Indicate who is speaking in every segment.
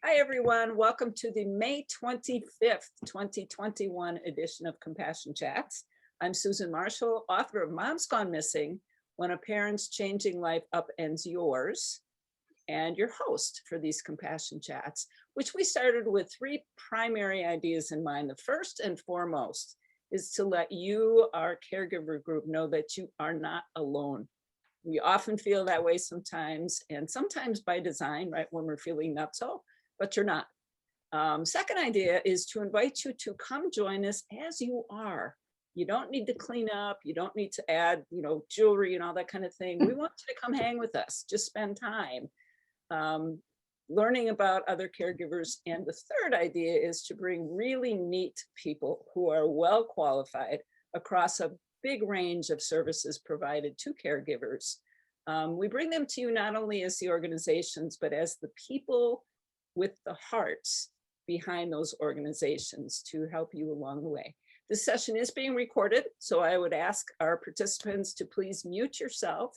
Speaker 1: Hi, everyone. Welcome to the May 25th, 2021 edition of Compassion Chats. I'm Susan Marshall, author of Mom's Gone Missing, When a Parent's Changing Life Upends Yours, and your host for these Compassion Chats, which we started with three primary ideas in mind. The first and foremost is to let you, our caregiver group, know that you are not alone. We often feel that way sometimes, and sometimes by design, right, when we're feeling nutso, but you're not. Second idea is to invite you to come join us as you are. You don't need to clean up. You don't need to add, jewelry and all that kind of thing. We want you to come hang with us. Just spend time learning about other caregivers. And the third idea is to bring really neat people who are well qualified across a big range of services provided to caregivers. We bring them to you not only as the organizations, but as the people with the hearts behind those organizations to help you along the way. This session is being recorded, so I would ask our participants to please mute yourself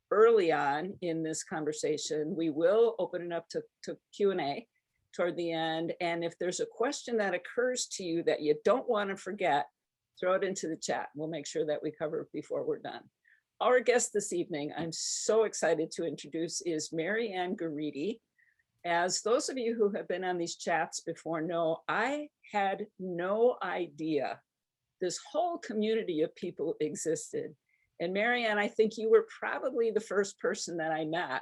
Speaker 1: early on in this conversation. We will open it up to Q&A toward the end, and if there's a question that occurs to you that you don't want to forget, throw it into the chat. We'll make sure that we cover it before we're done. Our guest this evening, I'm so excited to introduce, is Marianne Gariti. As those of you who have been on these chats before know, I had no idea this whole community of people existed. And Marianne, I think you were probably the first person that I met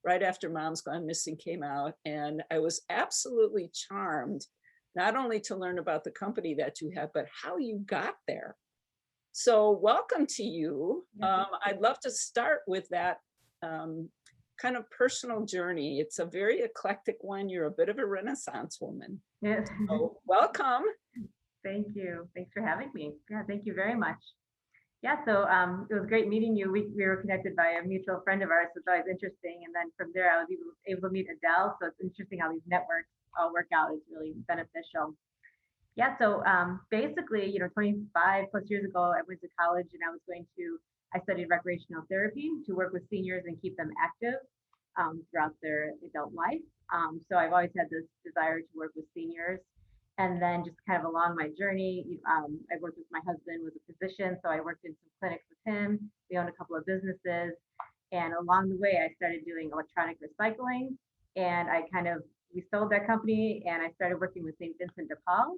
Speaker 1: right after Mom's Gone Missing came out. And I was absolutely charmed, not only to learn about the company that you have, but how you got there. So welcome to you. I'd love to start with that kind of personal journey. It's a very eclectic one. You're a bit of a Renaissance woman.
Speaker 2: Yes.
Speaker 1: So welcome.
Speaker 2: Thank you. Thanks for having me. Yeah, thank you very much. Yeah, so it was great meeting you. We were connected by a mutual friend of ours, so it's always interesting. And then from there, I was able to meet Adele. So it's interesting how these networks all work out. It's really beneficial. Yeah, so basically, 25 plus years ago, I went to college and I studied recreational therapy to work with seniors and keep them active throughout their adult life. So I've always had this desire to work with seniors. And then just kind of along my journey, I worked with my husband, was a physician, so I worked in some clinics with him. We owned a couple of businesses. And along the way, I started doing electronic recycling. And we sold that company and I started working with St. Vincent de Paul.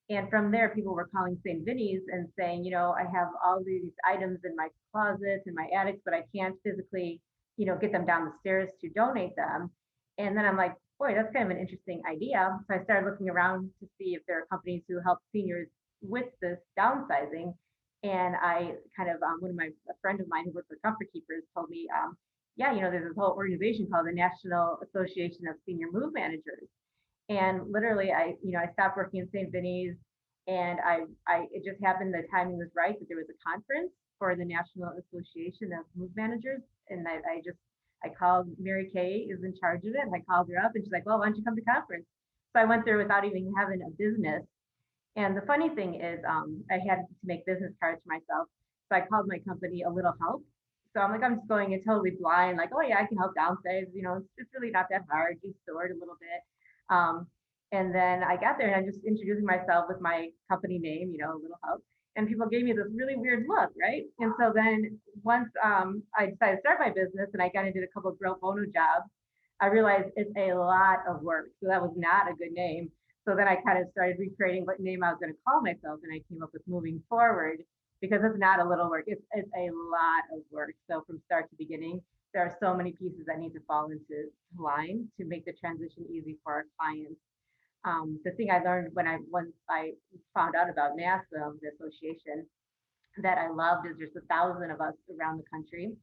Speaker 2: And from there, people were calling St. Vinny's and saying, I have all these items in my closets and my attics, but I can't physically, get them down the stairs to donate them. And then I'm like, boy, that's kind of an interesting idea. So I started looking around to see if there are companies who help seniors with this downsizing. And I a friend of mine who worked for Comfort Keepers told me, there's this whole organization called the National Association of Senior Move Managers. And literally, I stopped working in St. Vinny's, and it just happened. The timing was right that there was a conference for the National Association of Move Managers, and I called Mary Kay, is in charge of it. And I called her up, and she's like, "Well, why don't you come to conference?" So I went there without even having a business. And the funny thing is, I had to make business cards for myself, so I called my company A Little Help. So I'm just going in totally blind, like, oh yeah, I can help downsize. It's really not that hard. You store it a little bit. And then I got there and I just introducing myself with my company name, A Little Help. And people gave me this really weird look, right? And so then once I decided to start my business and I kind of did a couple of pro bono jobs, I realized it's a lot of work. So that was not a good name. So then I kind of started recreating what name I was going to call myself. And I came up with Moving Forward, because it's not a little work. It's a lot of work. So from start to beginning, there are so many pieces that need to fall into line to make the transition easy for our clients. The thing I learned once I found out about NASA, the association, that I loved is there's 1,000 of us around the country.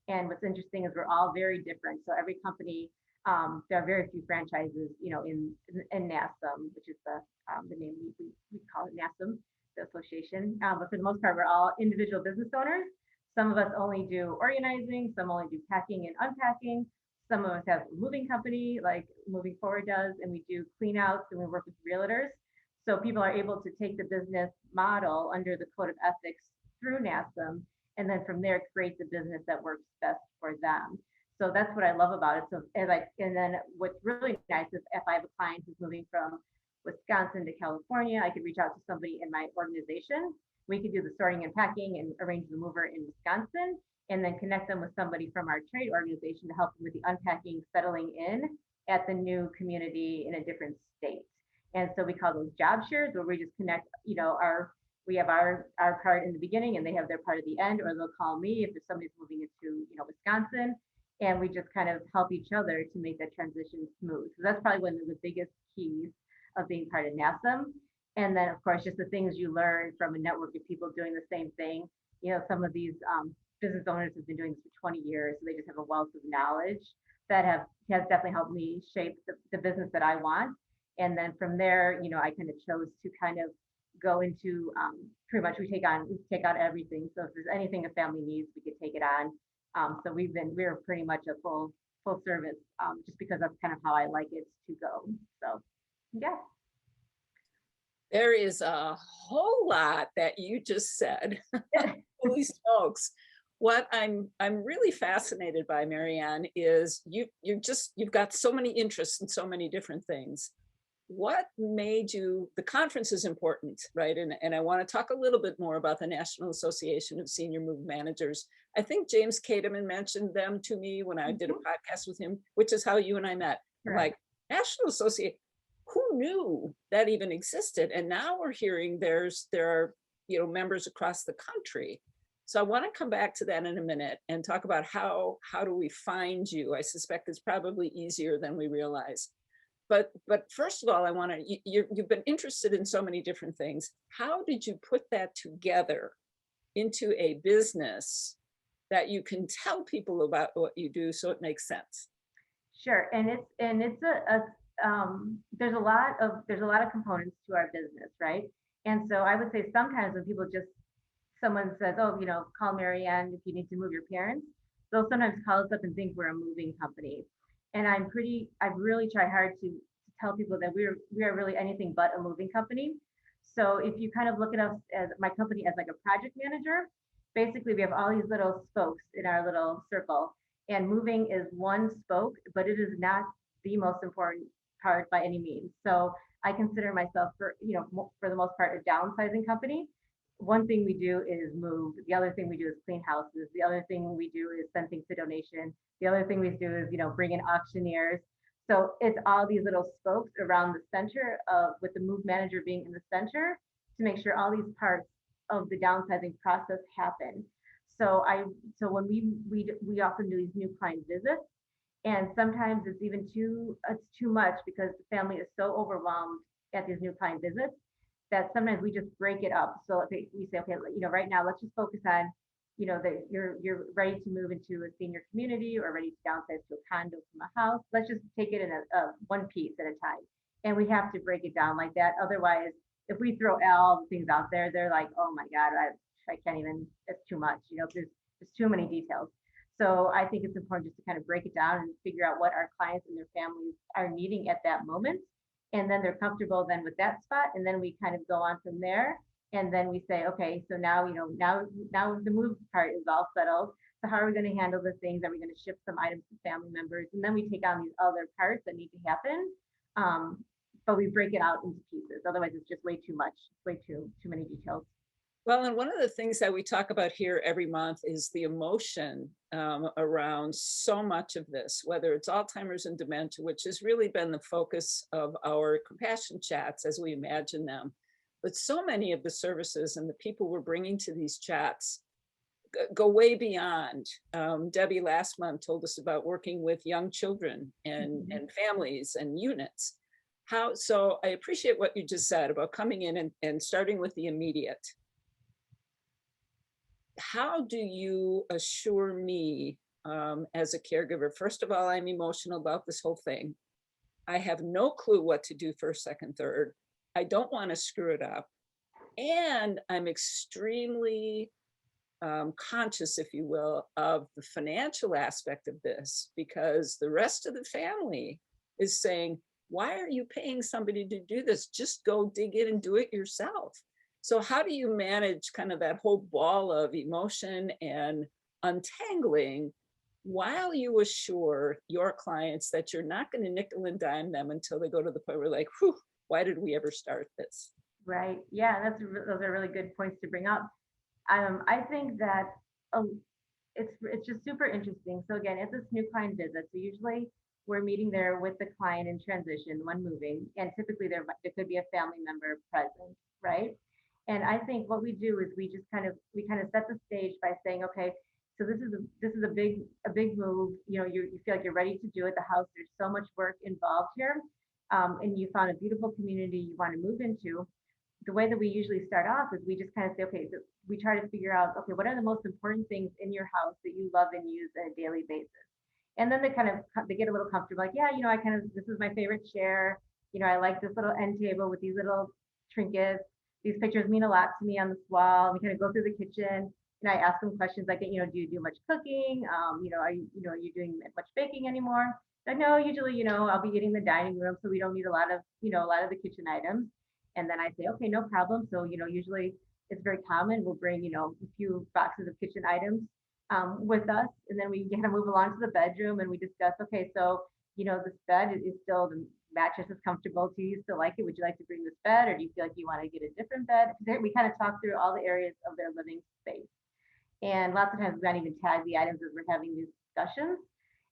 Speaker 2: And what's interesting is we're all very different. So every company, there are very few franchises, in NASM, which is the name we call it NASM, the association. But for the most part, we're all individual business owners. Some of us only do organizing, some only do packing and unpacking. Some of us have a moving company like Moving Forward does, and we do clean outs and we work with realtors. So people are able to take the business model under the code of ethics through NASM, and then from there create the business that works best for them. So that's what I love about it. So and then what's really nice is if I have a client who's moving from Wisconsin to California, I could reach out to somebody in my organization. We could do the sorting and packing and arrange the mover in Wisconsin, and then connect them with somebody from our trade organization to help them with the unpacking, settling in at the new community in a different state. And so we call those job shares, where we just connect, we have our part in the beginning and they have their part at the end, or they'll call me if there's somebody's moving into, Wisconsin, and we just kind of help each other to make that transition smooth. So that's probably one of the biggest keys of being part of NASM. And then, of course, just the things you learn from a network of people doing the same thing. Some of these business owners have been doing this for 20 years, so they just have a wealth of knowledge that has definitely helped me shape the business that I want. And then from there, I kind of chose to kind of go into pretty much we take on everything. So if there's anything a family needs, we could take it on. So we're pretty much a full service, just because that's kind of how I like it to go. So yeah.
Speaker 1: There is a whole lot that you just said. Holy smokes. What I'm really fascinated by, Marianne, is you've got so many interests in so many different things. What made you, the conference is important, right? And I want to talk a little bit more about the National Association of Senior Move Managers. I think James Cademan mentioned them to me when I did a podcast with him, which is how you and I met. I'm like, National Association, who knew that even existed? And now we're hearing there are members across the country. So I want to come back to that in a minute and talk about how do we find you? I suspect it's probably easier than we realize. But first of all, I want to, you've been interested in so many different things. How did you put that together into a business that you can tell people about what you do so it makes sense?
Speaker 2: Sure, and it's there's a lot of components to our business, right? And so I would say sometimes when someone says, oh, call Marianne if you need to move your parents, they'll sometimes call us up and think we're a moving company. And I've really tried hard to tell people that we are really anything but a moving company. So if you kind of look at us as my company as like a project manager, basically we have all these little spokes in our little circle, and moving is one spoke, but it is not the most important part by any means. So I consider myself for the most part a downsizing company. One thing we do is move. The other thing we do is clean houses. The other thing we do is send things to donation. The other thing we do is, bring in auctioneers. So it's all these little spokes around the center with the move manager being in the center to make sure all these parts of the downsizing process happen. So when we often do these new client visits, and sometimes it's too much because the family is so overwhelmed at these new client visits that sometimes we just break it up. So we say, okay, right now let's just focus on, that you're ready to move into a senior community or ready to downsize to a condo from a house. Let's just take it in a one piece at a time. And we have to break it down like that. Otherwise, if we throw all the things out there, they're like, oh my God, I can't even, it's too much. There's too many details. So I think it's important just to kind of break it down and figure out what our clients and their families are needing at that moment. And then they're comfortable then with that spot. And then we kind of go on from there. And then we say, okay, so now the move part is all settled. So how are we going to handle the things? Are we going to ship some items to family members? And then we take on these other parts that need to happen. But we break it out into pieces. Otherwise, it's just way too much, way too many details.
Speaker 1: Well, and one of the things that we talk about here every month is the emotion around so much of this, whether it's Alzheimer's and dementia, which has really been the focus of our compassion chats as we imagine them. But so many of the services and the people we're bringing to these chats go way beyond. Debbie last month told us about working with young children and families and units. So I appreciate what you just said about coming in and starting with the immediate. How do you assure me as a caregiver? First of all, I'm emotional about this whole thing. I have no clue what to do first, second, third. I don't want to screw it up. And I'm extremely conscious, if you will, of the financial aspect of this, because the rest of the family is saying, why are you paying somebody to do this? Just go dig in and do it yourself. So how do you manage kind of that whole ball of emotion and untangling while you assure your clients that you're not going to nickel and dime them until they go to the point where like, whew, why did we ever start this?
Speaker 2: Right. Yeah, those are really good points to bring up. I think that um, it's just super interesting. So again, it's this new client visit. So usually we're meeting there with the client in transition when moving, and typically there could be a family member present, right? And I think what we do is we kind of set the stage by saying, okay, so this is a big move. You know, you feel like you're ready to do it. The house, there's so much work involved here, and you found a beautiful community you want to move into. The way that we usually start off is we just kind of say, okay, so we try to figure out, okay, what are the most important things in your house that you love and use on a daily basis? And then they get a little comfortable, like, yeah, you know, this is my favorite chair. You know, I like this little end table with these little trinkets. These pictures mean a lot to me on this wall. We kind of go through the kitchen and I ask them questions like, you know, do you do much cooking? Are you doing much baking anymore? Like, no, usually, you know, I'll be eating in the dining room, so we don't need a lot of the kitchen items. And then I say, okay, no problem. So, you know, usually it's very common. We'll bring, you know, a few boxes of kitchen items with us. And then we kind of move along to the bedroom and we discuss, okay, so, you know, this bed is still, the mattress is comfortable. Do you still like it? Would you like to bring this bed, or do you feel like you want to get a different bed? We kind of talk through all the areas of their living space. And lots of times we don't even tag the items as we're having these discussions.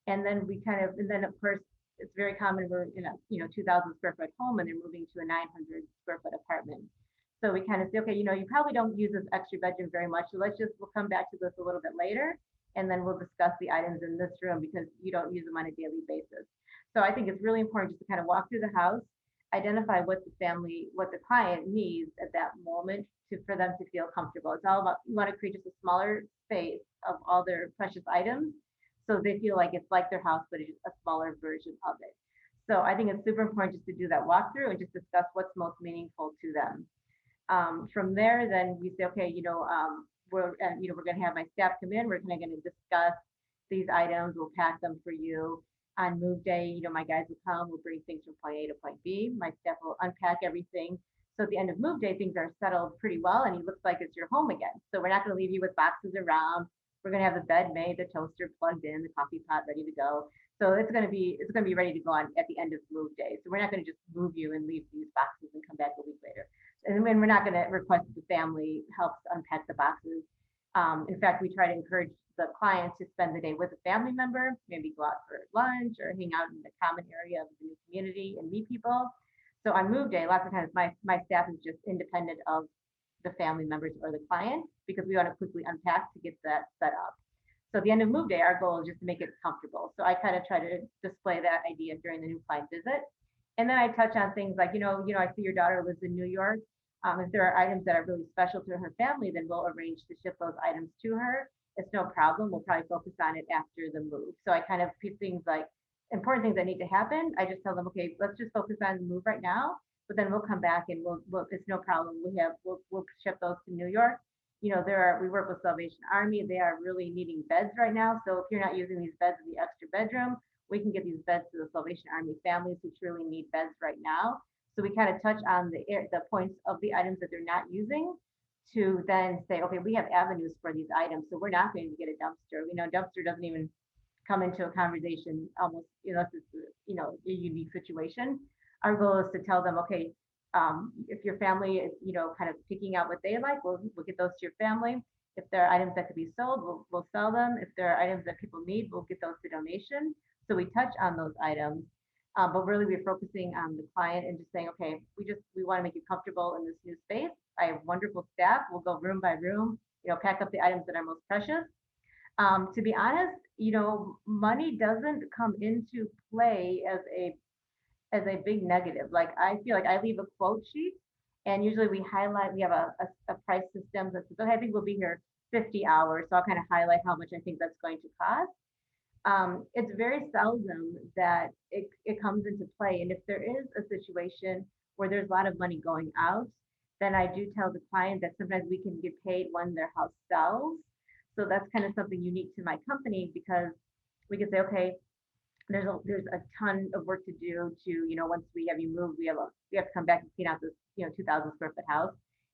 Speaker 2: And then of course, it's very common we're in a 2,000 square foot home and they're moving to a 900 square foot apartment. So we kind of say, okay, you know, you probably don't use this extra bedroom very much. So we'll come back to this a little bit later. And then we'll discuss the items in this room because you don't use them on a daily basis. So I think it's really important just to kind of walk through the house, identify what the client needs at that moment for them to feel comfortable. It's all about, you want to create just a smaller space of all their precious items so they feel like it's like their house, but it's a smaller version of it. So I think it's super important just to do that walkthrough and just discuss what's most meaningful to them. From there, then we say, okay, we're going to have my staff come in. We're kind of going to discuss these items. We'll pack them for you. On move day, you know, my guys will come. We'll bring things from point A to point B. My staff will unpack everything. So at the end of move day, things are settled pretty well, and it looks like it's your home again. So we're not going to leave you with boxes around. We're going to have the bed made, the toaster plugged in, the coffee pot ready to go. So it's going to be ready to go on at the end of move day. So we're not going to just move you and leave these boxes and come back a week later. And then we're not going to request that the family helps unpack the boxes. In fact, we try to encourage the client to spend the day with a family member, maybe go out for lunch or hang out in the common area of the new community and meet people. So on move day, lots of times my staff is just independent of the family members or the client because we want to quickly unpack to get that set up. So at the end of move day, our goal is just to make it comfortable. So I kind of try to display that idea during the new client visit. And then I touch on things like, I see your daughter lives in New York. If there are items that are really special to her family, then we'll arrange to ship those items to her. It's no problem. We'll probably focus on it after the move. So I kind of pick things like important things that need to happen. I just tell them, okay, let's just focus on the move right now, but then we'll come back and it's no problem. We'll ship those to New York. You know, we work with Salvation Army. They are really needing beds right now. So if you're not using these beds in the extra bedroom, we can get these beds to the Salvation Army families who truly need beds right now. So we kind of touch on the points of the items that they're not using to then say, okay, we have avenues for these items. So we're not going to get a dumpster. We know dumpster doesn't even come into a conversation almost unless it's a unique situation. Our goal is to tell them, okay, if your family is kind of picking out what they like, we'll get those to your family. If there are items that could be sold, we'll sell them. If there are items that people need, we'll get those to donation. So we touch on those items, but really we're focusing on the client and just saying, okay, we want to make you comfortable in this new space. I have wonderful staff. We'll go room by room, pack up the items that are most precious. To be honest, money doesn't come into play as a big negative. Like I feel like I leave a quote sheet and usually we have a price system that says, okay, I think we'll be here 50 hours. So I'll kind of highlight how much I think that's going to cost. It's very seldom that it comes into play. And if there is a situation where there's a lot of money going out, then I do tell the client that sometimes we can get paid when their house sells. So that's kind of something unique to my company because we can say, okay, there's a ton of work to do to, once we have you moved, we have to come back and clean out this, 2,000 square foot house.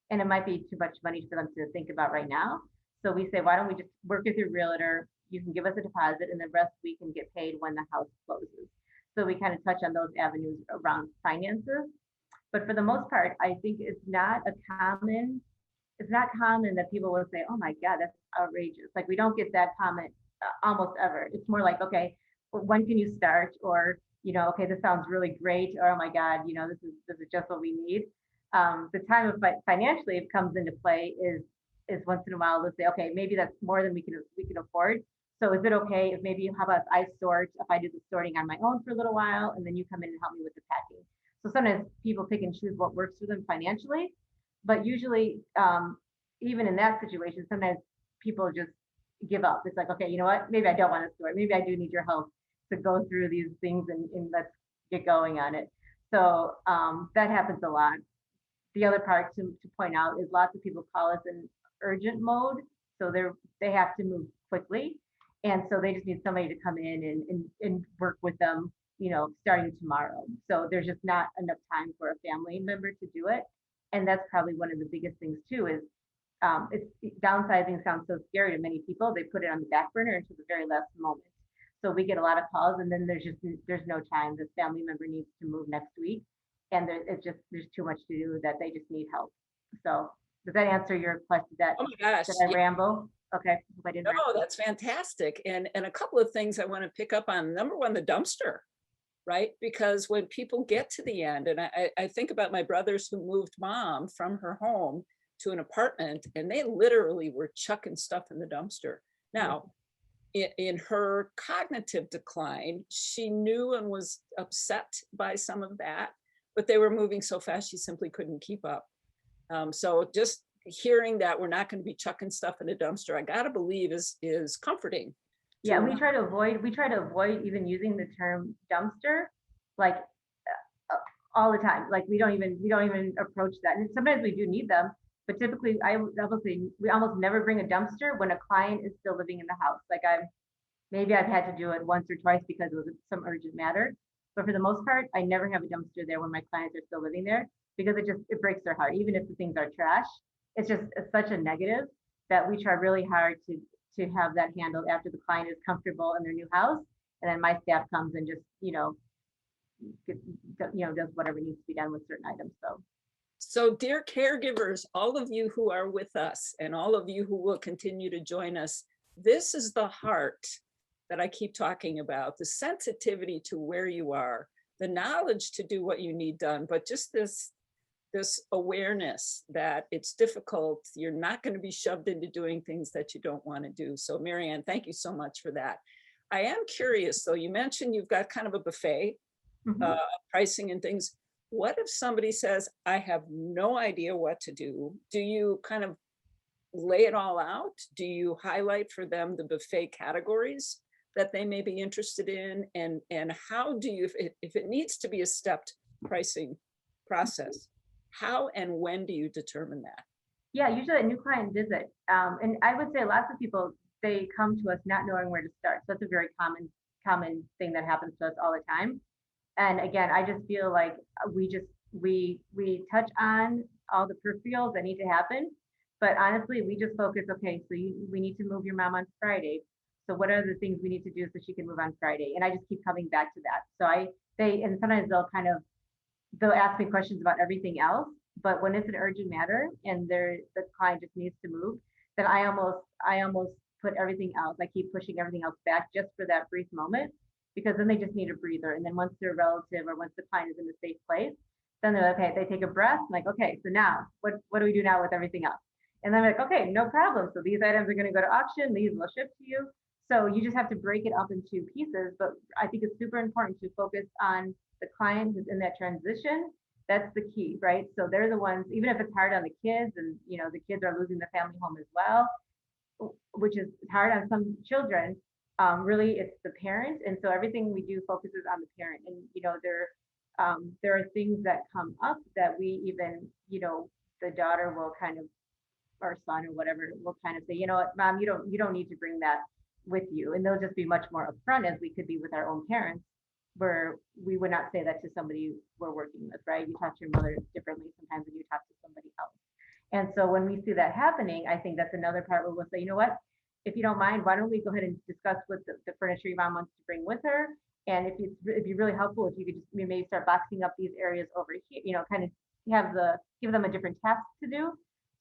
Speaker 2: And it might be too much money for them to think about right now. So we say, why don't we just work with your realtor? you can give us a deposit and the rest we can get paid when the house closes. So we kind of touch on those avenues around finances. But for the most part, I think it's not common that people will say, oh my God, that's outrageous. Like we don't get that comment almost ever. It's more like, okay, when can you start? Or, okay, this sounds really great. Or, oh my God, this is just what we need. The time of financially it comes into play is once in a while they'll say, okay, maybe that's more than we can afford. So is it okay if maybe, how about if I do the sorting on my own for a little while and then you come in and help me with the packing? So sometimes people pick and choose what works for them financially, but usually, even in that situation, sometimes people just give up. It's like, okay, you know what? Maybe I don't want to sort. Maybe I do need your help to go through these things and let's get going on it. So that happens a lot. The other part to point out is lots of people call us in urgent mode. So they have to move quickly. And so they just need somebody to come in and work with them, starting tomorrow. So there's just not enough time for a family member to do it. And that's probably one of the biggest things too, is downsizing sounds so scary to many people. They put it on the back burner until the very last moment. So we get a lot of calls and then there's no time. This family member needs to move next week. And there's too much to do that they just need help. So does that answer your question?
Speaker 1: Oh my gosh.
Speaker 2: Did I ramble? Okay. Hope I didn't
Speaker 1: No, that's fantastic. And a couple of things I want to pick up on. Number one, the dumpster, right? Because when people get to the end, and I think about my brothers who moved mom from her home to an apartment, and they literally were chucking stuff in the dumpster. Now, in her cognitive decline, she knew and was upset by some of that, but they were moving so fast she simply couldn't keep up. So just hearing that we're not going to be chucking stuff in a dumpster, I gotta believe is comforting.
Speaker 2: Yeah, we try to avoid even using the term dumpster, like all the time. Like we don't even approach that. And sometimes we do need them, but typically we almost never bring a dumpster when a client is still living in the house. Like I've had to do it once or twice because it was some urgent matter. But for the most part, I never have a dumpster there when my clients are still living there, because it breaks their heart. Even if the things are trash, it's such a negative that we try really hard to have that handled after the client is comfortable in their new house. And then my staff comes and just, does whatever needs to be done with certain items.
Speaker 1: So dear caregivers, all of you who are with us and all of you who will continue to join us, this is the heart that I keep talking about, the sensitivity to where you are, the knowledge to do what you need done, but just this awareness that it's difficult. You're not going to be shoved into doing things that you don't want to do. So Marianne, thank you so much for that. I am curious though, you mentioned you've got kind of a buffet, pricing and things. What if somebody says, I have no idea what to do? Do you kind of lay it all out? Do you highlight for them the buffet categories that they may be interested in? And how do you, if it needs to be a stepped pricing process, how and when do you determine that?
Speaker 2: Yeah, usually a new client visit. And I would say lots of people, they come to us not knowing where to start. So that's a very common thing that happens to us all the time. And again, I just feel like we touch on all the peripherals that need to happen. But honestly, we just focus, okay, so we need to move your mom on Friday. So what are the things we need to do so she can move on Friday? And I just keep coming back to that. So and sometimes they'll ask me questions about everything else, but when it's an urgent matter and the client just needs to move, then I almost put everything else. I keep pushing everything else back just for that brief moment, because then they just need a breather. And then once their relative or once the client is in a safe place, then they're like, okay, they take a breath. I'm like, okay, so now what do we do now with everything else? And then I'm like, okay, no problem. So these items are going to go to auction. These will ship to you. So you just have to break it up into pieces. But I think it's super important to focus on the client who's in that transition. That's the key, right? So they're the ones, even if it's hard on the kids and, the kids are losing the family home as well, which is hard on some children, really it's the parent. And so everything we do focuses on the parent. And, there are things that come up that we even, the daughter will kind of, or son or whatever, will kind of say, you know what, mom, you don't need to bring that with you. And they'll just be much more upfront, as we could be with our own parents, where we would not say that to somebody we're working with, right? You talk to your mother differently sometimes than you talk to somebody else. And so when we see that happening, I think that's another part where we'll say, you know what, if you don't mind, why don't we go ahead and discuss what the furniture your mom wants to bring with her? And if it'd be really helpful if you could just maybe start boxing up these areas over here, kind of give them a different task to do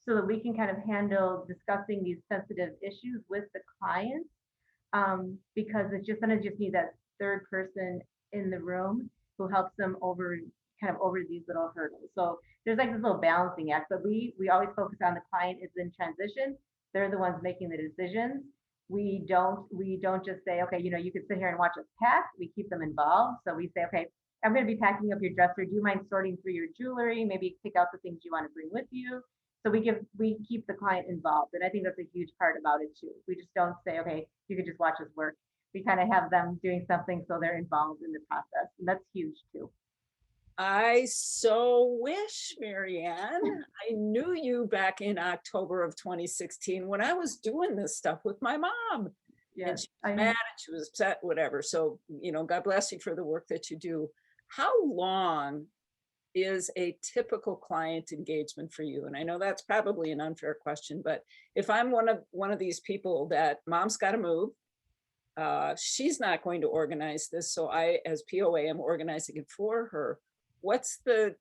Speaker 2: so that we can kind of handle discussing these sensitive issues with the clients. Because it's just gonna just need that third person in the room who helps them over these little hurdles. So there's like this little balancing act, but we always focus on the client is in transition. They're the ones making the decisions. We don't just say, okay, you can sit here and watch us pack. We keep them involved. So we say, okay, I'm going to be packing up your dresser. Do you mind sorting through your jewelry? Maybe pick out the things you want to bring with you. So we keep the client involved. And I think that's a huge part about it too. We just don't say, okay, you can just watch us work. We kind of have them doing something so they're involved in the process. And that's huge too.
Speaker 1: I so wish, Marianne, I knew you back in October of 2016 when I was doing this stuff with my mom.
Speaker 2: Yeah.
Speaker 1: And she was mad and she was upset, whatever. So, God bless you for the work that you do. How long is a typical client engagement for you? And I know that's probably an unfair question, but if I'm one of these people that mom's got to move, she's not going to organize this, so I, as POA, am organizing it for her. What's the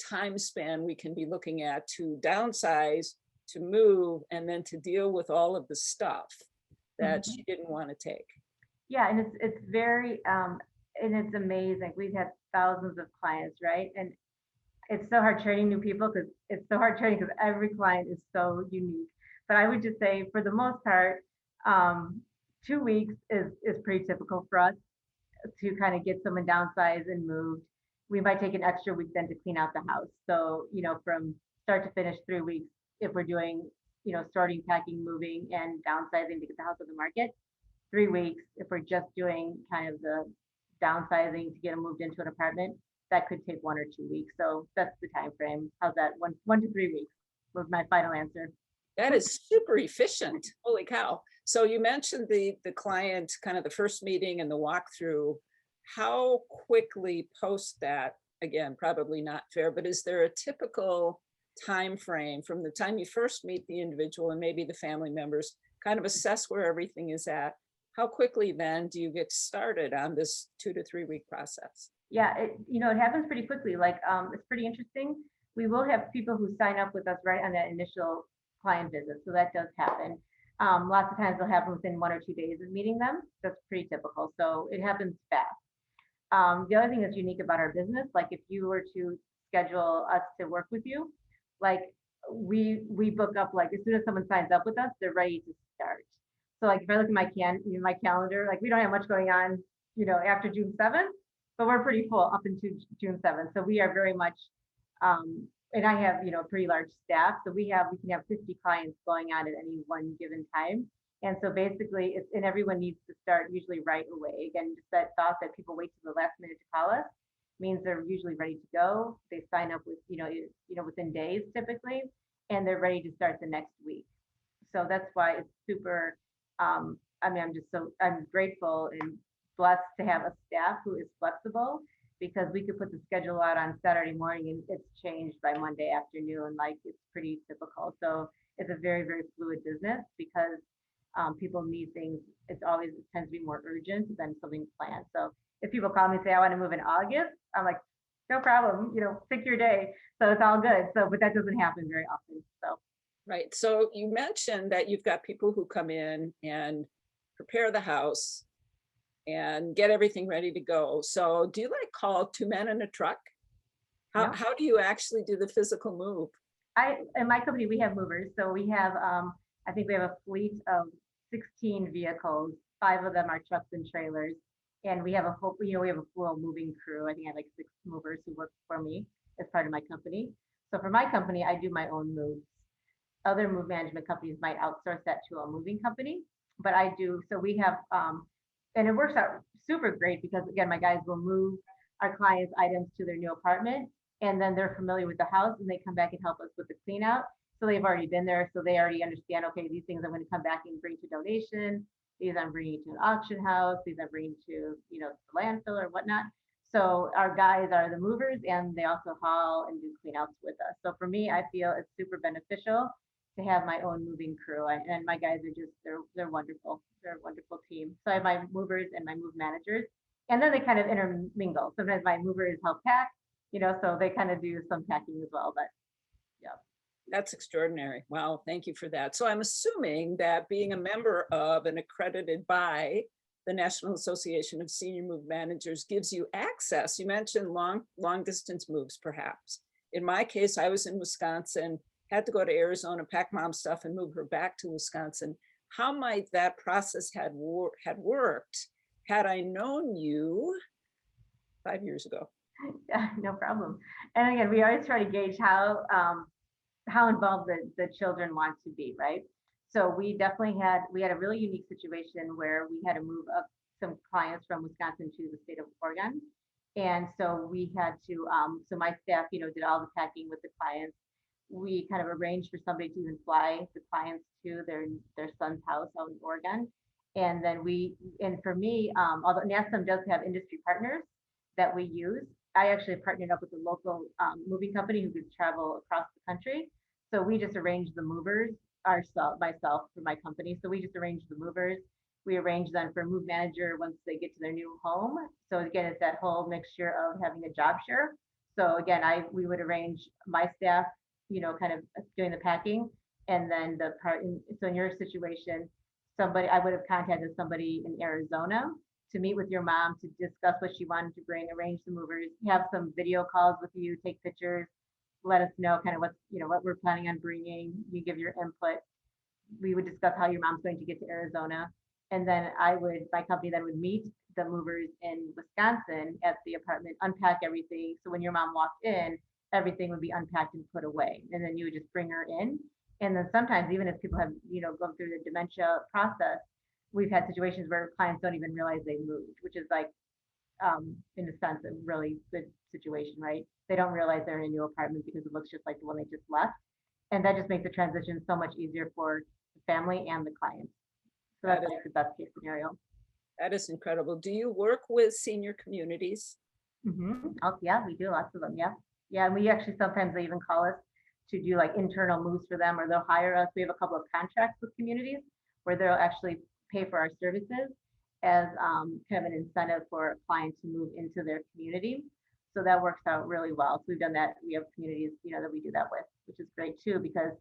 Speaker 1: time span we can be looking at to downsize, to move, and then to deal with all of the stuff that she didn't want to take?
Speaker 2: Yeah, and it's very and it's amazing. We've had thousands of clients, right? And it's so hard training new people because every client is so unique. But I would just say for the most part, 2 weeks is pretty typical for us to kind of get someone downsized and moved. We might take an extra week then to clean out the house. So, from start to finish, 3 weeks if we're doing, sorting, packing, moving, and downsizing to get the house on the market. 3 weeks if we're just doing kind of the downsizing to get them moved into an apartment. That could take 1 or 2 weeks. So that's the time frame. How's that? 1 to 3 weeks was my final answer.
Speaker 1: That is super efficient. Holy cow. So you mentioned the client, kind of the first meeting and the walkthrough. How quickly post that, again, probably not fair, but is there a typical time frame from the time you first meet the individual and maybe the family members, kind of assess where everything is at? How quickly then do you get started on this 2 to 3 week process?
Speaker 2: Yeah, it happens pretty quickly. Like, it's pretty interesting. We will have people who sign up with us right on that initial client visit. So that does happen. Lots of times it'll happen within 1 or 2 days of meeting them. That's pretty typical. So it happens fast. The other thing that's unique about our business, like if you were to schedule us to work with you, like we book up, like as soon as someone signs up with us, they're ready to start. So like if I look at my calendar, like we don't have much going on, after June 7th, but we're pretty full up into June 7th. So we are very much, and I have, a pretty large staff. So we can have 50 clients going on at any one given time. And so basically everyone needs to start usually right away. Again, just that thought that people wait till the last minute to call us means they're usually ready to go. They sign up with, within days typically, and they're ready to start the next week. So that's why it's super, I'm grateful and blessed to have a staff who is flexible, because we could put the schedule out on Saturday morning and it's changed by Monday afternoon. Like it's pretty typical. So it's a very, very fluid business because people need things. It tends to be more urgent than something planned. So if people call me and say, I want to move in August, I'm like, no problem, pick your day. So it's all good. So, but that doesn't happen very often. So.
Speaker 1: Right. So you mentioned that you've got people who come in and prepare the house and get everything ready to go. So do you call two men in a truck?
Speaker 2: No.
Speaker 1: How do you actually do the physical move?
Speaker 2: In my company, we have movers. So we have, I think we have a fleet of 16 vehicles. 5 of them are trucks and trailers. And we have a full moving crew. I think I have like 6 movers who work for me as part of my company. So for my company, I do my own moves. Other move management companies might outsource that to a moving company, but I do. So we have, and it works out super great because again, my guys will move our clients' items to their new apartment, and then they're familiar with the house and they come back and help us with the clean out. So they've already been there. So they already understand, okay, these things I'm going to come back and bring to donation. These I'm bringing to an auction house. These I'm bringing to, the landfill or whatnot. So our guys are the movers and they also haul and do clean outs with us. So for me, I feel it's super beneficial to have my own moving crew. And my guys are just, they're wonderful. They're a wonderful team. So I have my movers and my move managers, and then they kind of intermingle. Sometimes my movers help pack, so they kind of do some packing as well. But yeah.
Speaker 1: That's extraordinary. Wow, thank you for that. So I'm assuming that being a member of and accredited by the National Association of Senior Move Managers gives you access. You mentioned long distance moves, perhaps. In my case, I was in Wisconsin, had to go to Arizona, pack mom's stuff and move her back to Wisconsin. How might that process had worked had I known you 5 years ago?
Speaker 2: Yeah, no problem. And again, we always try to gauge how involved the children want to be, right? So we had a really unique situation where we had to move up some clients from Wisconsin to the state of Oregon. And so we had to, so my staff, did all the packing with the clients. We kind of arranged for somebody to even fly the clients to their son's house out in Oregon. And then and for me, although NASM does have industry partners that we use, I actually partnered up with a local moving company who could travel across the country. So we just arranged the movers myself for my company. So we just arranged the movers. We arranged them for a move manager once they get to their new home. So again, it's that whole mixture of having a job share. So again, we would arrange my staff, kind of doing the packing, and then so in your situation, I would have contacted somebody in Arizona to meet with your mom to discuss what she wanted to bring, arrange the movers, have some video calls with you, take pictures, let us know kind of what we're planning on bringing. You give your input. We would discuss how your mom's going to get to Arizona. And then my company then would meet the movers in Wisconsin at the apartment, unpack everything. So when your mom walked in, everything would be unpacked and put away. And then you would just bring her in. And then sometimes, even if people have, gone through the dementia process, we've had situations where clients don't even realize they moved, which is like, in a sense, a really good situation, right? They don't realize they're in a new apartment because it looks just like the one they just left. And that just makes the transition so much easier for the family and the clients. So that's like the best case scenario.
Speaker 1: That is incredible. Do you work with senior communities?
Speaker 2: Oh, yeah, we do lots of them. Yeah. Yeah. And we actually, sometimes they even call us to do like internal moves for them, or they'll hire us. We have a couple of contracts with communities where they'll actually pay for our services as kind of an incentive for a client to move into their community. So that works out really well. So we've done that. We have communities, that we do that with, which is great too, because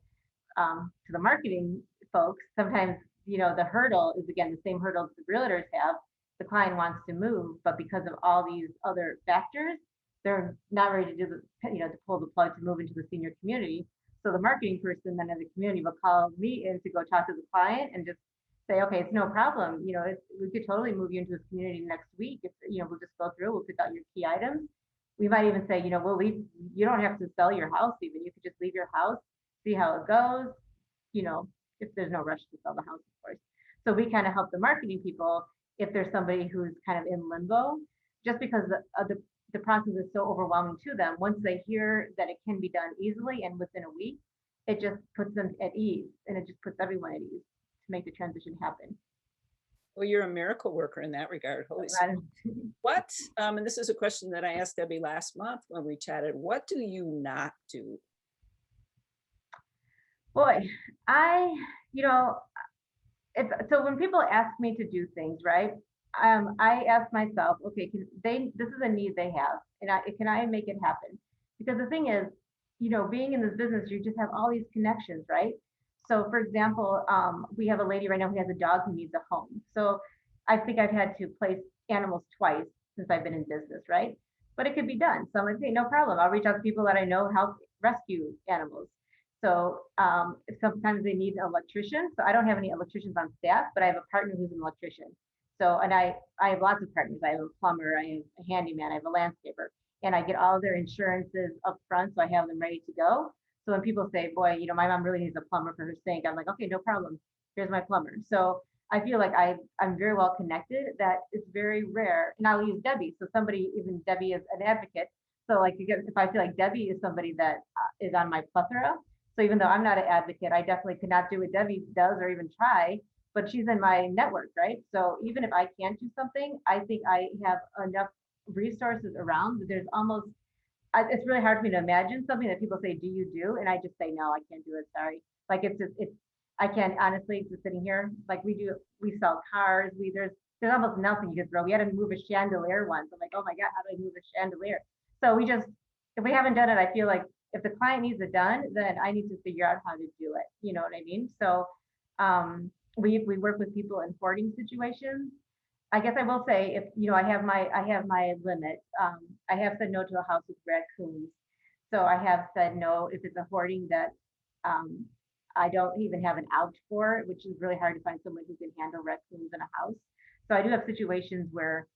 Speaker 2: to the marketing folks, sometimes, the hurdle is, again, the same hurdles the realtors have. The client wants to move, but because of all these other factors, they're not ready to do to pull the plug to move into the senior community. So the marketing person then in the community will call me in to go talk to the client and just say, okay, it's no problem. We could totally move you into this community next week. We'll just go through, we'll pick out your key items. We might even say, we'll leave, you don't have to sell your house even. You could just leave your house, see how it goes, if there's no rush to sell the house, of course. So we kind of help the marketing people if there's somebody who's kind of in limbo, just because the process is so overwhelming to them. Once they hear that it can be done easily and within a week, it just puts them at ease, and it just puts everyone at ease to make the transition happen.
Speaker 1: Well, you're a miracle worker in that regard. Holy smokes. What, and this is a question that I asked Debbie last month when we chatted, what do you not do?
Speaker 2: Boy, so when people ask me to do things, right? I ask myself, okay, this is a need they have, and can I make it happen? Because the thing is, being in this business, you just have all these connections, right? So for example, we have a lady right now who has a dog who needs a home. So I think I've had to place animals twice since I've been in business, right? But it could be done. So I'm like, hey, no problem. I'll reach out to people that I know help rescue animals. So sometimes they need an electrician. So I don't have any electricians on staff, but I have a partner who's an electrician. So, and I have lots of partners. I have a plumber, I have a handyman, I have a landscaper, and I get all their insurances up front. So I have them ready to go. So when people say, boy, my mom really needs a plumber for her sink, I'm like, okay, no problem. Here's my plumber. So I feel like I'm very well connected. That it's very rare. And I'll use Debbie. So even Debbie is an advocate. So like, if I feel like Debbie is somebody that is on my plethora. So even though I'm not an advocate, I definitely could not do what Debbie does or even try, but she's in my network, right? So even if I can't do something, I think I have enough resources around that there's almost, it's really hard for me to imagine something that people say, do you do? And I just say, no, I can't do it, sorry. Like it's I can't honestly just sitting here, like we sell cars, there's almost nothing you can throw. We had to move a chandelier once. I'm like, oh my God, how do I move a chandelier? So if we haven't done it, I feel like if the client needs it done, then I need to figure out how to do it. You know what I mean? So we work with people in hoarding situations. I guess I will say if I have my limit. I have said no to a house with raccoons. So I have said no if it's a hoarding that um, I don't even have an out for, which is really hard to find someone who can handle raccoons in a house. So I do have situations where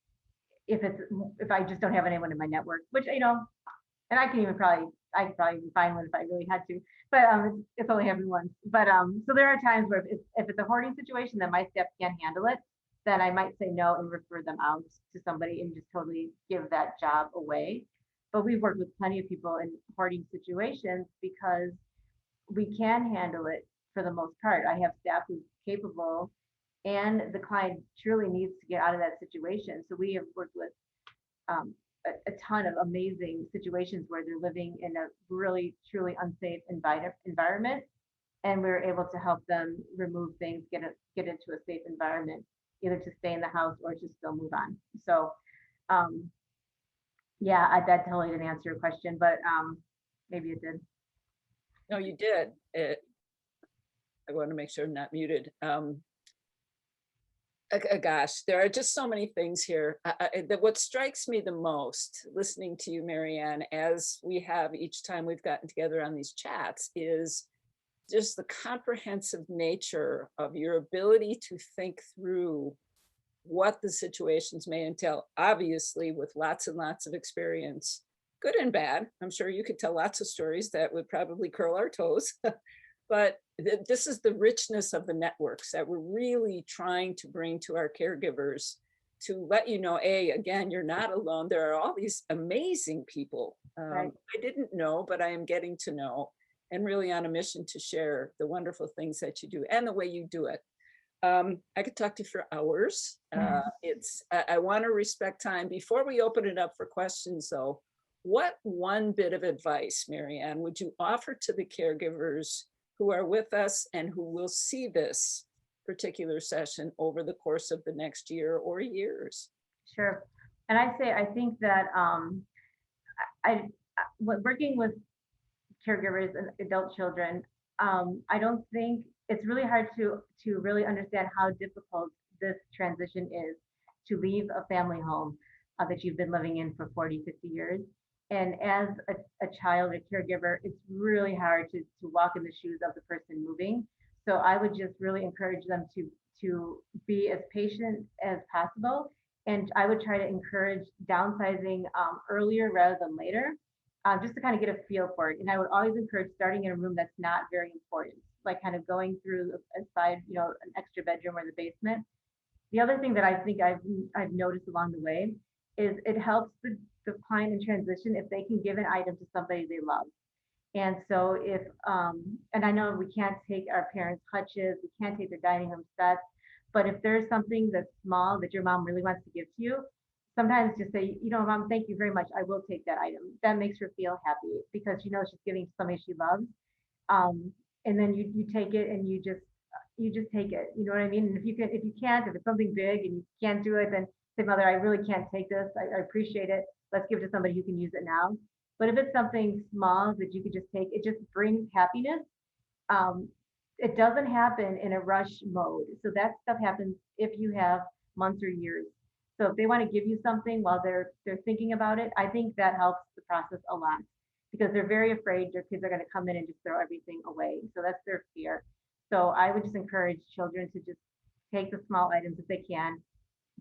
Speaker 2: if I just don't have anyone in my network, which and I could probably even find one if I really had to, but it's only happened once. But so there are times where if it's a hoarding situation that my staff can't handle it, then I might say no and refer them out to somebody and just totally give that job away. But we've worked with plenty of people in hoarding situations because we can handle it for the most part. I have staff who's capable and the client truly needs to get out of that situation. So we have worked with um, a ton of amazing situations where they're living in a really truly unsafe environment, and we were able to help them remove things, get into a safe environment, either to stay in the house or to still move on. So um, yeah, that totally didn't answer your question, but maybe it did.
Speaker 1: No, you did. I want to make sure I'm not muted. Gosh, there are just so many things here. What strikes me the most, listening to you, Marianne, as we have each time we've gotten together on these chats, is just the comprehensive nature of your ability to think through what the situations may entail, obviously with lots and lots of experience, good and bad. I'm sure you could tell lots of stories that would probably curl our toes. But this is the richness of the networks that we're really trying to bring to our caregivers to let you know, again, you're not alone. There are all these amazing people
Speaker 2: Right.
Speaker 1: I didn't know, but I am getting to know, and really on a mission to share the wonderful things that you do and the way you do it. I could talk to you for hours. I want to respect time. Before we open it up for questions, though, what one bit of advice, Marianne, would you offer to the caregivers who are with us and who will see this particular session over the course of the next year or years?
Speaker 2: Sure. And I think that I working with caregivers and adult children, I don't think it's really hard to really understand how difficult this transition is to leave a family home that you've been living in for 40, 50 years. And as a child, a caregiver, it's really hard to walk in the shoes of the person moving. So I would just really encourage them to be as patient as possible. And I would try to encourage downsizing earlier rather than later, just to kind of get a feel for it. And I would always encourage starting in a room that's not very important, like kind of going through a side, an extra bedroom or the basement. The other thing that I think I've noticed along the way is it helps the client in transition if they can give an item to somebody they love. And so and I know we can't take our parents' hutches, we can't take their dining room sets, but if there's something that's small that your mom really wants to give to you, sometimes just say, Mom, thank you very much. I will take that item. That makes her feel happy because she's giving to somebody she loves. And then you take it and you just take it. You know what I mean? And if it's something big and you can't do it, then say, Mother, I really can't take this. I appreciate it. Let's give it to somebody who can use it now. But if it's something small that you could just take, it just brings happiness. It doesn't happen in a rush mode. So that stuff happens if you have months or years. So if they want to give you something while they're thinking about it, I think that helps the process a lot because they're very afraid their kids are going to come in and just throw everything away. So that's their fear. So I would just encourage children to just take the small items if they can,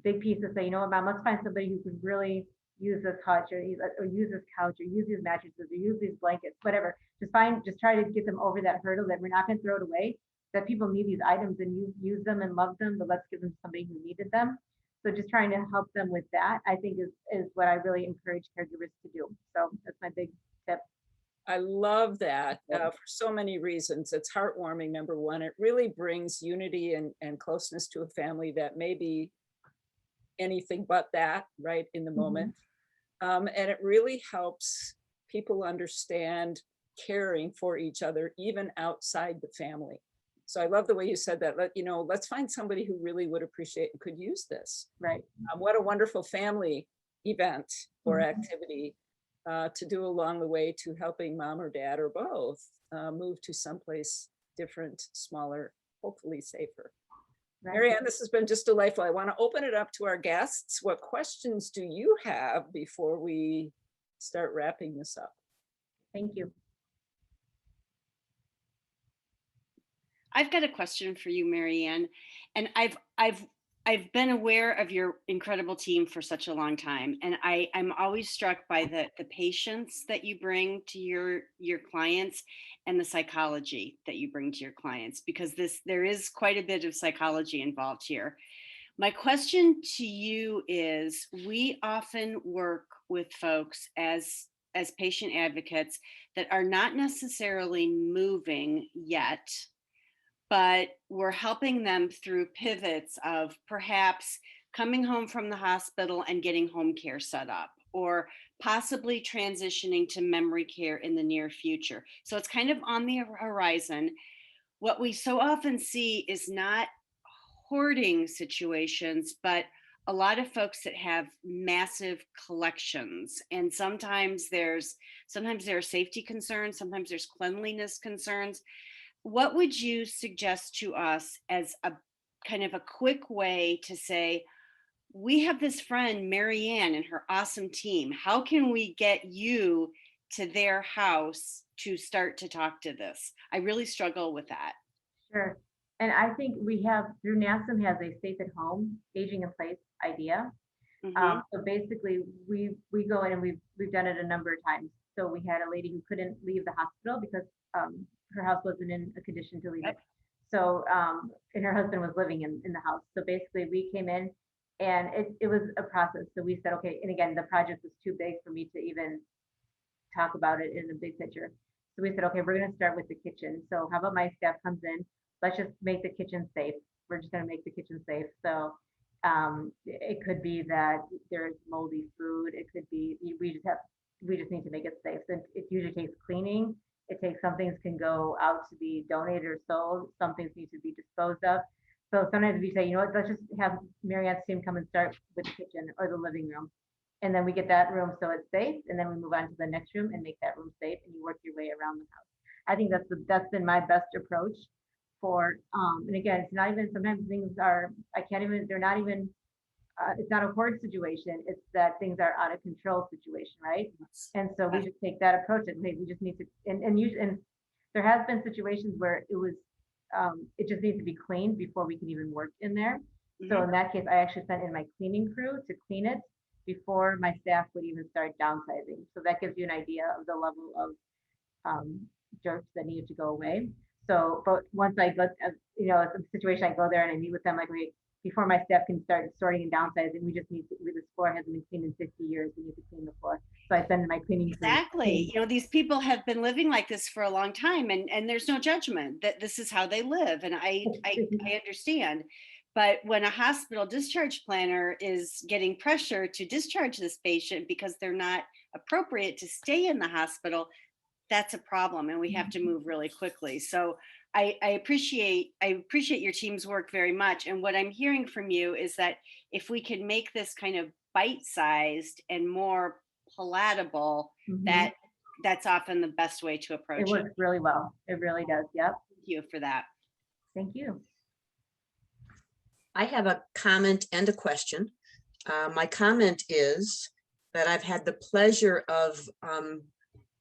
Speaker 2: big pieces, say, Mom, let's find somebody who can really use this hutch or use this couch or use these mattresses or use these blankets, whatever. Just try to get them over that hurdle that we're not going to throw it away, that people need these items and you use them and love them, but let's give them to somebody who needed them. So just trying to help them with that, I think is what I really encourage caregivers to do. So that's my big tip.
Speaker 1: I love that for so many reasons. It's heartwarming, number one. It really brings unity and closeness to a family that may be anything but that, right, in the moment. And it really helps people understand caring for each other, even outside the family. So I love the way you said that. Let's find somebody who really would appreciate and could use this.
Speaker 2: Right.
Speaker 1: What a wonderful family event or
Speaker 2: Mhm.
Speaker 1: activity to do along the way to helping mom or dad or both move to someplace different, smaller, hopefully safer.
Speaker 2: Right.
Speaker 1: Marianne, this has been just delightful. I want to open it up to our guests. What questions do you have before we start wrapping this up?
Speaker 2: Thank you.
Speaker 3: I've got a question for you, Marianne, and I've been aware of your incredible team for such a long time, and I'm always struck by the patience that you bring to your clients and the psychology that you bring to your clients, because there is quite a bit of psychology involved here. My question to you is, we often work with folks as patient advocates that are not necessarily moving yet, but we're helping them through pivots of perhaps coming home from the hospital and getting home care set up, or possibly transitioning to memory care in the near future. So it's kind of on the horizon. What we so often see is not hoarding situations, but a lot of folks that have massive collections. And sometimes there are safety concerns, sometimes there's cleanliness concerns. What would you suggest to us as a kind of a quick way to say, we have this friend, Marianne, and her awesome team. How can we get you to their house to start to talk to this? I really struggle with that.
Speaker 2: Sure. And I think we have, through NASM has a safe at home, aging in place idea.
Speaker 3: Mhm.
Speaker 2: So basically, we go in and we've done it a number of times. So we had a lady who couldn't leave the hospital because her house wasn't in a condition to leave it.
Speaker 3: Yep.
Speaker 2: So and her husband was living in the house. So basically, we came in, and it was a process. So we said, okay, and again, the project was too big for me to even talk about it in the big picture. So we said, okay, we're going to start with the kitchen. So how about my staff comes in? Let's just make the kitchen safe. We're just going to make the kitchen safe. So it could be that there's moldy food. It could be we just need to make it safe. So it usually takes cleaning. It takes, some things can go out to be donated or sold. Some things need to be disposed of. So sometimes we say, you know what, let's just have Marianne's team come and start with the kitchen or the living room. And then we get that room so it's safe, and then we move on to the next room and make that room safe, and you work your way around the house. I think that's been my best approach for, and again, it's not even, sometimes things are, they're not even, it's not a hoard situation, it's that things are out of control situation, right? And so we just take that approach and hey, we just need to, and there has been situations where it just needs to be cleaned before we can even work in there. So in that case, I actually sent in my cleaning crew to clean it before my staff would even start downsizing. So that gives you an idea of the level of jerks that need to go away. So, but once I go, it's a situation, I go there and I meet with them, like, wait, before my staff can start sorting and downsizing, we just need to, this floor hasn't been cleaned in 50 years. We need to clean the floor. So I send in my cleaning crew.
Speaker 3: Exactly. These people have been living like this for a long time, and there's no judgment that this is how they live. And I understand. But when a hospital discharge planner is getting pressure to discharge this patient because they're not appropriate to stay in the hospital, that's a problem, and we have to move really quickly. So I appreciate your team's work very much. And what I'm hearing from you is that if we can make this kind of bite-sized and more palatable, that's often the best way to approach it.
Speaker 2: It works really well. It really does. Yep.
Speaker 3: Thank you for that.
Speaker 2: Thank you.
Speaker 4: I have a comment and a question. My comment is that I've had the pleasure of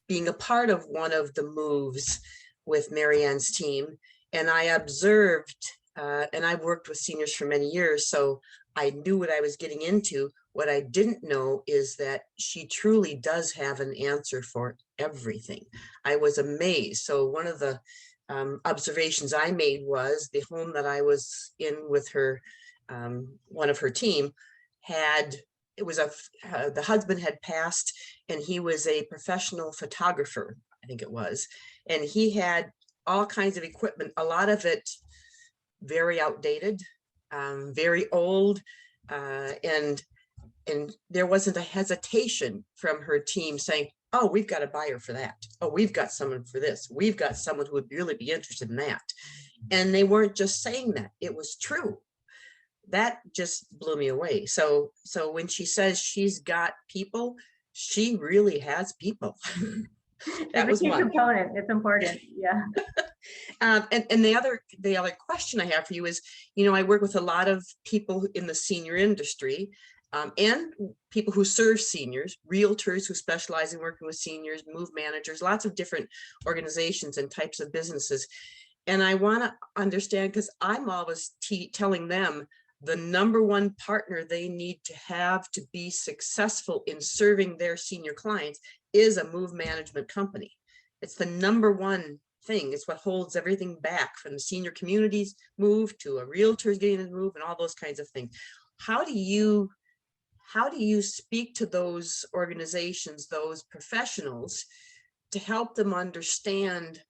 Speaker 4: being a part of one of the moves with Marianne's team, and I observed, and I worked with seniors for many years, so I knew what I was getting into. What I didn't know is that she truly does have an answer for everything. I was amazed. So one of the observations I made was the home that I was in with her, one of her team had, it was the husband had passed, and he was a professional photographer, I think it was, and he had all kinds of equipment, a lot of it very outdated, very old, and and there wasn't a hesitation from her team saying, oh, we've got a buyer for that. Oh, we've got someone for this. We've got someone who would really be interested in that. And they weren't just saying that, it was true. That just blew me away. So when she says she's got people, she really has people. That
Speaker 2: It's
Speaker 4: was
Speaker 2: a key
Speaker 4: one.
Speaker 2: component. It's important. Yeah.
Speaker 4: And the other question I have for you is, I work with a lot of people in the senior industry, and people who serve seniors, realtors who specialize in working with seniors, move managers, lots of different organizations and types of businesses. And I want to understand, because I'm always telling them the number one partner they need to have to be successful in serving their senior clients is a move management company. It's the number one thing. It's what holds everything back, from the senior communities move to a realtor's getting a move and all those kinds of things. How do you speak to those organizations, those professionals, to help them understand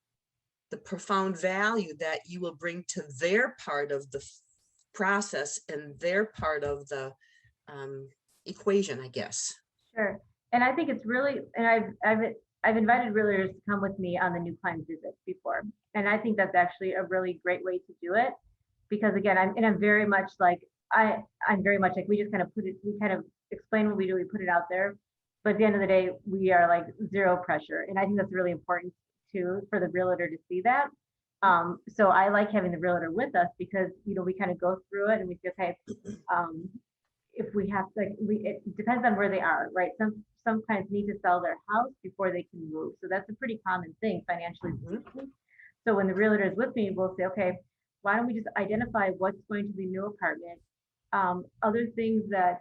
Speaker 4: the profound value that you will bring to their part of the process and their part of the equation, I guess?
Speaker 2: Sure. And I think it's really, and I've invited realtors to come with me on the new client visits before. And I think that's actually a really great way to do it, because again, I'm very much like, I'm very much like, we just kind of we kind of explain what we do, we put it out there. But at the end of the day, we are like zero pressure. And I think that's really important too, for the realtor to see that. So I like having the realtor with us, because, we kind of go through it and we say, okay, if we have to, it depends on where they are, right? Some clients need to sell their house before they can move. So that's a pretty common thing financially speaking. So when the realtor is with me, we'll say, okay, why don't we just identify what's going to be new apartment, other things that,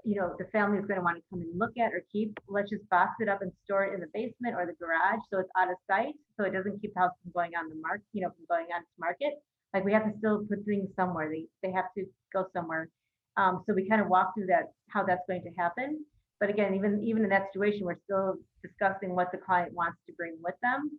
Speaker 2: the family is going to want to come and look at or keep. Let's just box it up and store it in the basement or the garage, so it's out of sight, so it doesn't keep the house from going on the market, from going on to market. Like, we have to still put things somewhere. They have to go somewhere. So we kind of walk through that, how that's going to happen. But again, even in that situation, we're still discussing what the client wants to bring with them.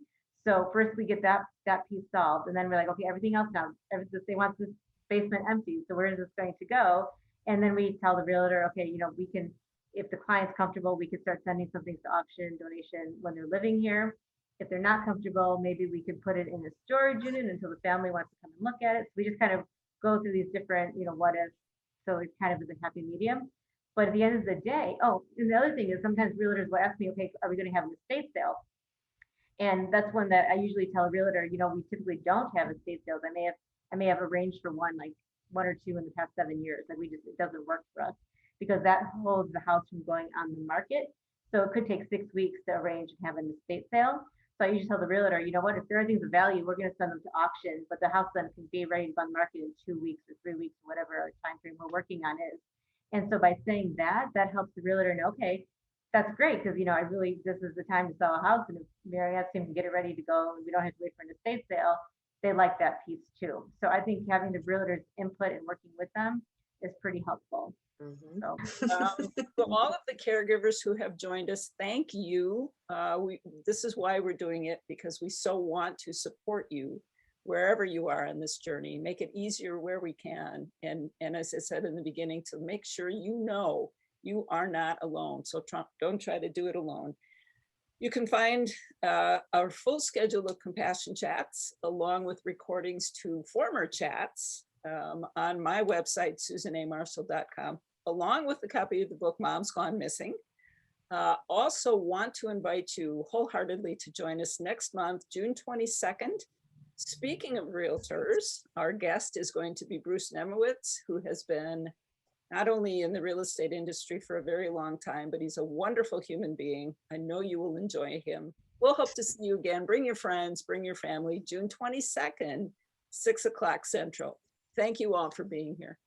Speaker 2: So first we get that piece solved, and then we're like, okay, everything else now, they want this basement empty, so where is this going to go? And then we tell the realtor, okay, we can, if the client's comfortable, we could start sending some things to auction, donation when they're living here. If they're not comfortable, maybe we could put it in a storage unit until the family wants to come and look at it. So we just kind of go through these different, what ifs. So it kind of is a happy medium. But at the end of the day, and the other thing is, sometimes realtors will ask me, okay, are we going to have an estate sale? And that's one that I usually tell a realtor, we typically don't have estate sales. I may have arranged for one or two in the past 7 years. Like, it doesn't work for us, because that holds the house from going on the market. So it could take 6 weeks to arrange and have an estate sale. So I usually tell the realtor, what, if there are things of value, we're going to send them to auction, but the house then can be ready to go on the market in 2 weeks or 3 weeks, whatever our time frame we're working on is. And so by saying that helps the realtor know, okay, that's great, because this is the time to sell a house, and if Marianne can get it ready to go, and we don't have to wait for an estate sale, they like that piece too. So I think having the realtor's input and working with them is pretty helpful. So,
Speaker 1: to all of the caregivers who have joined us, thank you. This is why we're doing it, because we so want to support you wherever you are in this journey, make it easier where we can. And as I said in the beginning, to make sure you are not alone. So don't try to do it alone. You can find our full schedule of compassion chats, along with recordings to former chats, on my website, susanamarshall.com, along with a copy of the book, Mom's Gone Missing. Also want to invite you wholeheartedly to join us next month, June 22nd. Speaking of realtors, our guest is going to be Bruce Nemowitz, who has been not only in the real estate industry for a very long time, but he's a wonderful human being. I know you will enjoy him. We'll hope to see you again. Bring your friends, bring your family, June 22nd, 6 o'clock Central. Thank you all for being here.